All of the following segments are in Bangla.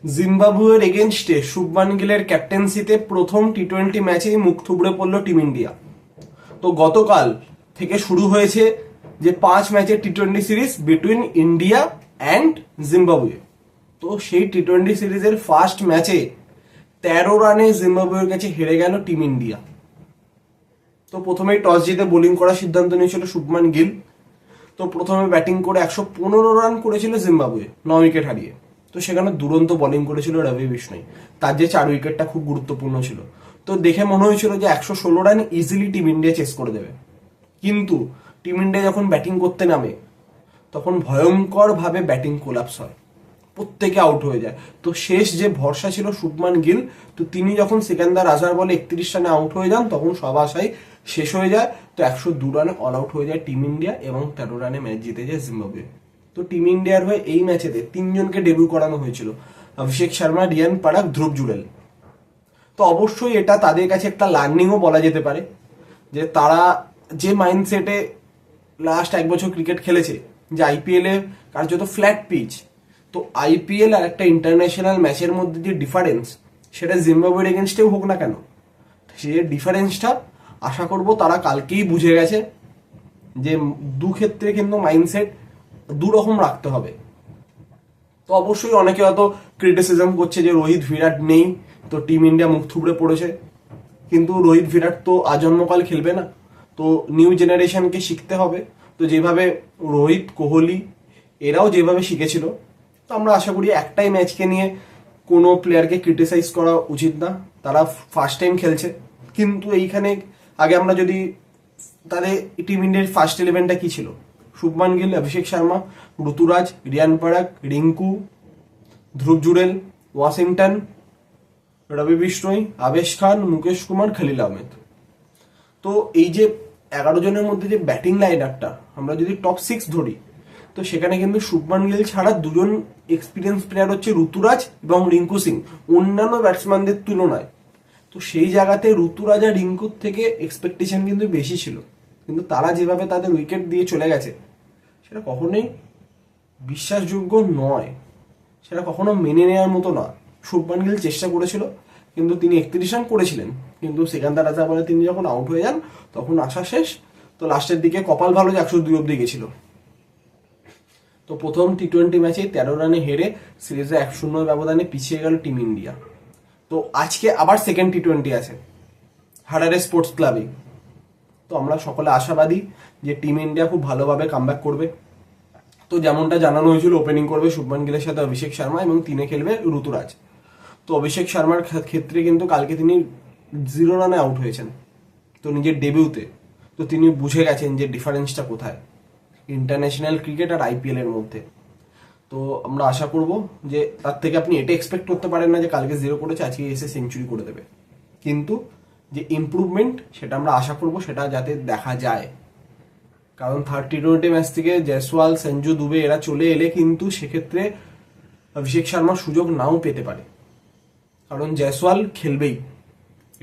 জিম্বাবুয়ের এগেনস্টে শুভমান গিলের ক্যাপ্টেন্সিতে প্রথম টি-20 ম্যাচেই মুখ থুবড়ে পড়ল টিম ইন্ডিয়া। তো গতকাল থেকে শুরু হয়েছে যে 5 ম্যাচের টি-20 series between India and Zimbabwe. তো সেই টি-20 সিরিজের ফার্স্ট ম্যাচে 13 রানে জিম্বাবুয়ের কাছে হেরে গেল টিম ইন্ডিয়া। তো প্রথমেই টস জিতে বোলিং করার সিদ্ধান্ত নিয়েছিল শুভমান গিল। তো প্রথমে ব্যাটিং করে 115 রান করেছিল জিম্বাবুয়ে 9 উইকেট হারিয়ে। তো সেখানে দুরন্ত বোলিং করেছিল রবি বিষ্ণই, তার যে 4 উইকেটটা খুব গুরুত্বপূর্ণ ছিল। তো দেখে মনে হয়েছিল যে 116 run easily team India chase করে দেবে। কিন্তু টিম ইন্ডিয়া যখন ব্যাটিং করতে নামে তখন ভয়ঙ্কর ভাবে ব্যাটিং কোলাপস হয়, প্রত্যেকে আউট হয়ে যায়। তো শেষ যে ভরসা ছিল শুভমান গিল, তো তিনি যখন সিকান্দার আজহার বলে 31 রানে আউট হয়ে যান তখন সব আশাই শেষ হয়ে যায়। তো 102 রানে অল আউট হয়ে যায় টিম ইন্ডিয়া এবং 13 রানে ম্যাচ জিতে যায় জিম্বাবুয়ে। তো টিম ইন্ডিয়ার হয়ে এই ম্যাচেতে 3জনকে ডেবিউ করানো হয়েছিল, অভিষেক শর্মা, রিয়ান পারাগ, ধ্রুব জুড়েল। তো অবশ্যই এটা তাদের কাছে একটা লার্নিংও বলা যেতে পারে, যে তারা যে মাইন্ডসেটে লাস্ট 1 বছর ক্রিকেট খেলেছে, যে আইপিএল এ কার্যত ফ্ল্যাট পিচ। তো আইপিএল আর একটা ইন্টারন্যাশনাল ম্যাচের মধ্যে যে ডিফারেন্স, সেটা জিম্বাবুয়ের এগেনস্টেও হোক না কেন, সে ডিফারেন্সটা আশা করব তারা কালকেই বুঝে গেছে, যে দু ক্ষেত্রে কিন্তু মাইন্ডসেট দুরকম রাখতে হবে। তো অবশ্যই অনেকে হয়তো ক্রিটিসিজম করছে যে রোহিত বিরাট নেই, তো টিম ইন্ডিয়া মুখ থুবড়ে পড়েছে। কিন্তু রোহিত বিরাট তো আজন্মকাল খেলবে না, তো নিউ জেনারেশনকে শিখতে হবে। তো যেভাবে রোহিত, কোহলি এরাও যেভাবে শিখেছিল, তো আমরা আশা করি একটাই ম্যাচকে নিয়ে কোনো প্লেয়ারকে ক্রিটিসাইজ করা উচিত না। তারা ফার্স্ট টাইম খেলছে, কিন্তু এইখানে আগে আমরা যদি তাদের টিম ইন্ডিয়ার ফার্স্ট 11টা কি ছিল, শুভমান গিল, অভিষেক শর্মা, ঋতুরাজ, রিয়ান পরাগ, রিঙ্কু, ধ্রুব জুড়েল, ওয়াশিংটন, রবি বিষ্ণই, আবেশ খান, মুকেশ কুমার, খলিল আহমেদ। তো এই যে 11 জনের মধ্যে যে ব্যাটিং লাইন আপটা আমরা যদি টপ 6 ধরি, তো সেখানে কিন্তু শুভমান গিল ছাড়া 2জন এক্সপিরিয়েন্স প্লেয়ার হচ্ছে ঋতুরাজ এবং রিঙ্কু সিং, অন্যান্য ব্যাটসম্যানদের তুলনায়। তো সেই জায়গাতে ঋতুরাজ আর রিঙ্কুর থেকে এক্সপেকটেশন কিন্তু বেশি ছিল, কিন্তু তারা যেভাবে তাদের উইকেট দিয়ে চলে গেছে সেটা কখনোই বিশ্বাসযোগ্য নয়, সেটা কখনো মেনে নেওয়ার মতো না। শুভমান গিল চেষ্টা করেছিল, কিন্তু তিনি 31 রান করেছিলেন, কিন্তু সিকান্দার রাজা বলে তিনি যখন আউট হয়ে যান তখন আশা শেষ। তো লাস্টের দিকে কপাল ভালো যে 102 অব্দি গেছিল। তো প্রথম টি-20 ম্যাচে 13 রানে হেরে সিরিজে 1-0 ব্যবধানে পিছিয়ে গেল টিম ইন্ডিয়া। তো আজকে আবার সেকেন্ড টি-20 আছে হারারে স্পোর্টস ক্লাবে। তো আমরা সকলে আশাবাদী যে টিম ইন্ডিয়া খুব ভালোভাবে কামব্যাক করবে। তো যেমনটা জানানো হয়েছিল, ওপেনিং করবে শুভমান গিলের সাথে অভিষেক শর্মা এবং 3-এ খেলবে ঋতুরাজ। তো অভিষেক শর্মার ক্ষেত্রে কিন্তু কালকে তিনি 0 রানে আউট হয়েছেন, তো নিজের ডেবিউতে। তো তিনি বুঝে গেছেন যে ডিফারেন্সটা কোথায় ইন্টারন্যাশনাল ক্রিকেট আর আইপিএল এর মধ্যে। তো আমরা আশা করব যে তার থেকে আপনি এটা এক্সপেক্ট করতে পারেন না যে কালকে 0 করেছে আজকে এসে সেঞ্চুরি করে দেবে, কিন্তু যে ইমপ্রুভমেন্ট সেটা আমরা আশা করব সেটা যাতে দেখা যায়। কারণ থার্ড টি-20 ম্যাচ থেকে জয়সওয়াল, সঞ্জু, দুবে এরা চলে এলে কিন্তু সেক্ষেত্রে অভিষেক শর্মা সুযোগ নাও পেতে পারে, কারণ জয়সওয়াল খেলবেই,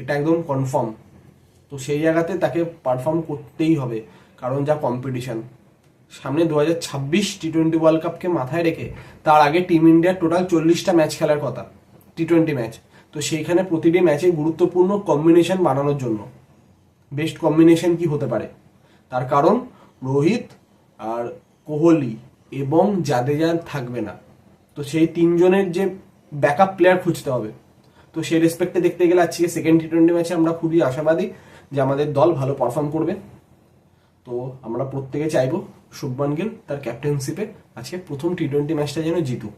এটা একদম কনফার্ম। তো সেই জায়গাতে তাকে পারফর্ম করতেই হবে, কারণ যা কম্পিটিশন সামনে 2026 টি-20 ওয়ার্ল্ড কাপকে মাথায় রেখে, তার আগে টিম ইন্ডিয়ার টোটাল 40টা ম্যাচ খেলার কথা, টি-20 ম্যাচ। তো সেইখানে প্রতিটি ম্যাচে গুরুত্বপূর্ণ কম্বিনেশন বানানোর জন্য বেস্ট কম্বিনেশন কি হতে পারে, তার কারণ রোহিত আর কোহলি এবং জাদেজা থাকবে না। তো সেই 3জনের যে ব্যাকআপ প্লেয়ার খুঁজতে হবে। তো সেই রেসপেক্টে দেখতে গেলে আজকে সেকেন্ড টি-20 ম্যাচে আমরা খুবই আশাবাদী যে আমাদের দল ভালো পারফর্ম করবে। তো আমরা প্রত্যেকে চাইবো শুভমান গিল তার ক্যাপ্টেনশিপে আজকে প্রথম টি-20 ম্যাচটা যেন জিতুক।